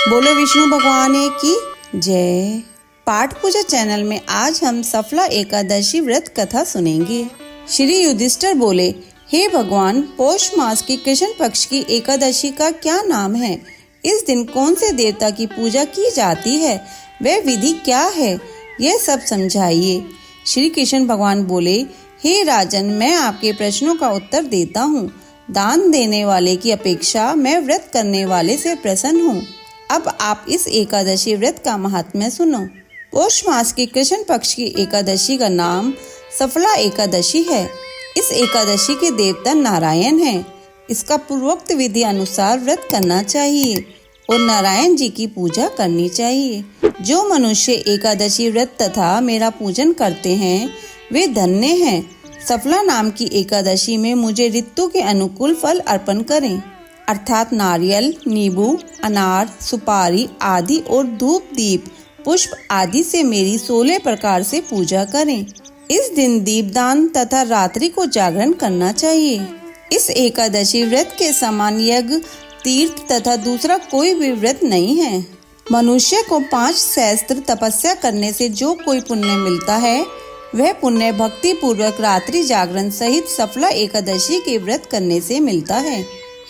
बोलो विष्णु भगवान की जय। पाठ पूजा चैनल में आज हम सफला एकादशी व्रत कथा सुनेंगे। श्री युधिष्ठिर बोले, हे भगवान, पौष मास की कृष्ण पक्ष की एकादशी का क्या नाम है? इस दिन कौन से देवता की पूजा की जाती है? वह विधि क्या है? यह सब समझाइए। श्री कृष्ण भगवान बोले, हे राजन, मैं आपके प्रश्नों का उत्तर देता हूँ। दान देने वाले की अपेक्षा मैं व्रत करने वाले से प्रसन्न हूँ। अब आप इस एकादशी व्रत का महात्म्य सुनो। पौष मास की कृष्ण पक्ष की एकादशी का नाम सफला एकादशी है। इस एकादशी के देवता नारायण हैं। इसका पूर्वोक्त विधि अनुसार व्रत करना चाहिए और नारायण जी की पूजा करनी चाहिए। जो मनुष्य एकादशी व्रत तथा मेरा पूजन करते हैं वे धन्य हैं। सफला नाम की एकादशी में मुझे ऋतु के अनुकूल फल अर्पण करें, अर्थात नारियल, नींबू, अनार, सुपारी आदि और धूप, दीप, पुष्प आदि से मेरी 16 प्रकार से पूजा करें। इस दिन दीपदान तथा रात्रि को जागरण करना चाहिए। इस एकादशी व्रत के समान यज्ञ, तीर्थ तथा दूसरा कोई भी व्रत नहीं है। मनुष्य को 5 सहस्त्र तपस्या करने से जो कोई पुण्य मिलता है वह पुण्य भक्ति पूर्वक रात्रि जागरण सहित सफला एकादशी के व्रत करने से मिलता है।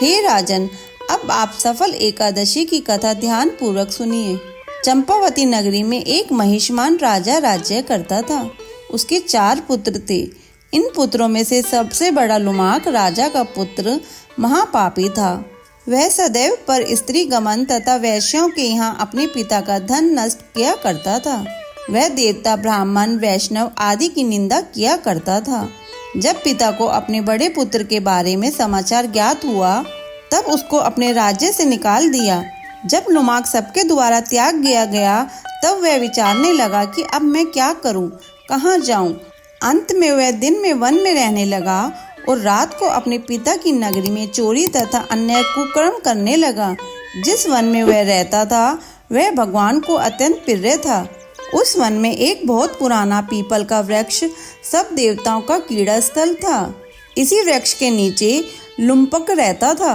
हे राजन, अब आप सफल एकादशी की कथा ध्यान पूर्वक सुनिए। चंपावती नगरी में एक महिष्मान राजा राज्य करता था। उसके 4 पुत्र थे। इन पुत्रों में से सबसे बड़ा लुमाक राजा का पुत्र महापापी था। वह सदैव पर स्त्री गमन तथा वैश्यों के यहाँ अपने पिता का धन नष्ट किया करता था। वह देवता, ब्राह्मण, वैष्णव आदि की निंदा किया करता था। जब पिता को अपने बड़े पुत्र के बारे में समाचार ज्ञात हुआ तब उसको अपने राज्य से निकाल दिया। जब लुमाक सबके द्वारा त्याग गया तब वह विचारने लगा कि अब मैं क्या करूं, कहां जाऊं। अंत में वह दिन में वन में रहने लगा और रात को अपने पिता की नगरी में चोरी तथा अन्य कुकर्म करने लगा। जिस वन में वह रहता था वह भगवान को अत्यंत प्रिय था। उस वन में एक बहुत पुराना पीपल का वृक्ष सब देवताओं का क्रीड़ा स्थल था। इसी वृक्ष के नीचे लुम्पक रहता था।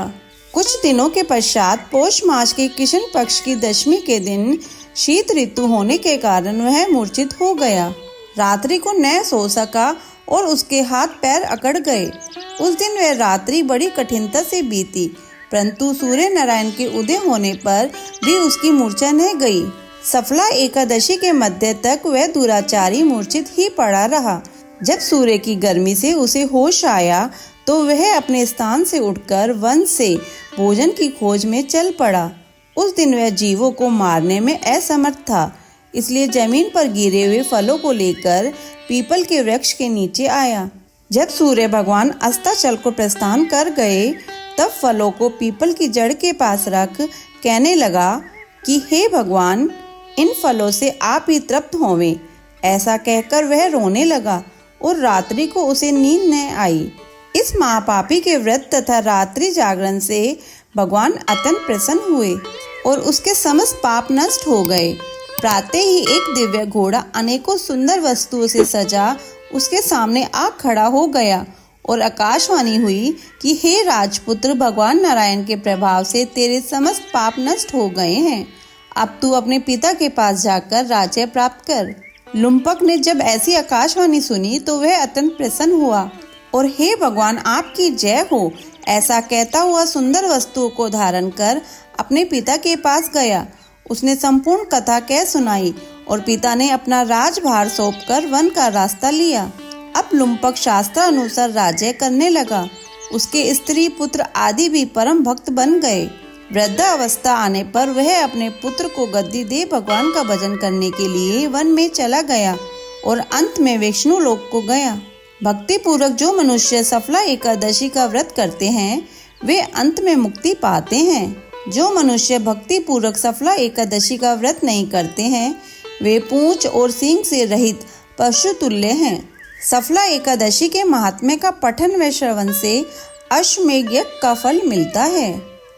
कुछ दिनों के पश्चात पौष मास के कृष्ण पक्ष की दशमी के दिन शीत ऋतु होने के कारण वह मूर्छित हो गया। रात्रि को न सो सका और उसके हाथ पैर अकड़ गए। उस दिन वह रात्रि बड़ी कठिनता से बीती, परंतु सूर्य नारायण के उदय होने पर भी उसकी मूर्छा न गई। सफला एकादशी के मध्य तक वह दुराचारी मूर्छित ही पड़ा रहा। जब सूर्य की गर्मी से उसे होश आया तो वह अपने स्थान से उठकर वन से भोजन की खोज में चल पड़ा। उस दिन वह जीवों को मारने में असमर्थ था, इसलिए जमीन पर गिरे हुए फलों को लेकर पीपल के वृक्ष के नीचे आया। जब सूर्य भगवान अस्ताचल को प्रस्थान कर गए तब फलों को पीपल की जड़ के पास रख कहने लगा कि हे भगवान, इन फलों से आप ही तृप्त होवें। ऐसा कहकर वह रोने लगा और रात्रि को उसे नींद न आई। इस महापापी के व्रत तथा रात्रि जागरण से भगवान अत्यंत प्रसन्न हुए और उसके समस्त पाप नष्ट हो गए। प्रातः ही एक दिव्य घोड़ा अनेकों सुंदर वस्तुओं से सजा उसके सामने आ खड़ा हो गया और आकाशवाणी हुई कि हे राजपुत्र, भगवान नारायण के प्रभाव से तेरे समस्त पाप नष्ट हो गए हैं। अब तू अपने पिता के पास जाकर राज्य प्राप्त कर। लुम्पक ने जब ऐसी आकाशवाणी सुनी तो वह अत्यंत प्रसन्न हुआ और हे भगवान, आपकी जय हो ऐसा कहता हुआ सुंदर वस्तुओं को धारण कर अपने पिता के पास गया। उसने संपूर्ण कथा कह सुनाई और पिता ने अपना राजभार सौंपकर वन का रास्ता लिया। अब लुम्पक शास्त्र अनुसार राज्य करने लगा। उसके स्त्री, पुत्र आदि भी परम भक्त बन गए। वृद्धावस्था आने पर वह अपने पुत्र को गद्दी दे भगवान का भजन करने के लिए वन में चला गया और अंत में विष्णु लोक को गया। भक्ति पूर्वक जो मनुष्य सफला एकादशी का व्रत करते हैं वे अंत में मुक्ति पाते हैं। जो मनुष्य भक्ति पूर्वक सफला एकादशी का व्रत नहीं करते हैं वे पूंछ और सींग से रहित पशु तुल्य हैं। सफला एकादशी के महात्म्य का पठन व श्रवण से अश्वमेध यज्ञ का फल मिलता है।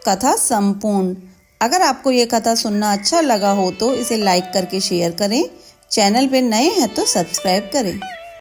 कथा संपूर्ण। अगर आपको ये कथा सुनना अच्छा लगा हो तो इसे लाइक करके शेयर करें। चैनल पे नए हैं तो सब्सक्राइब करें।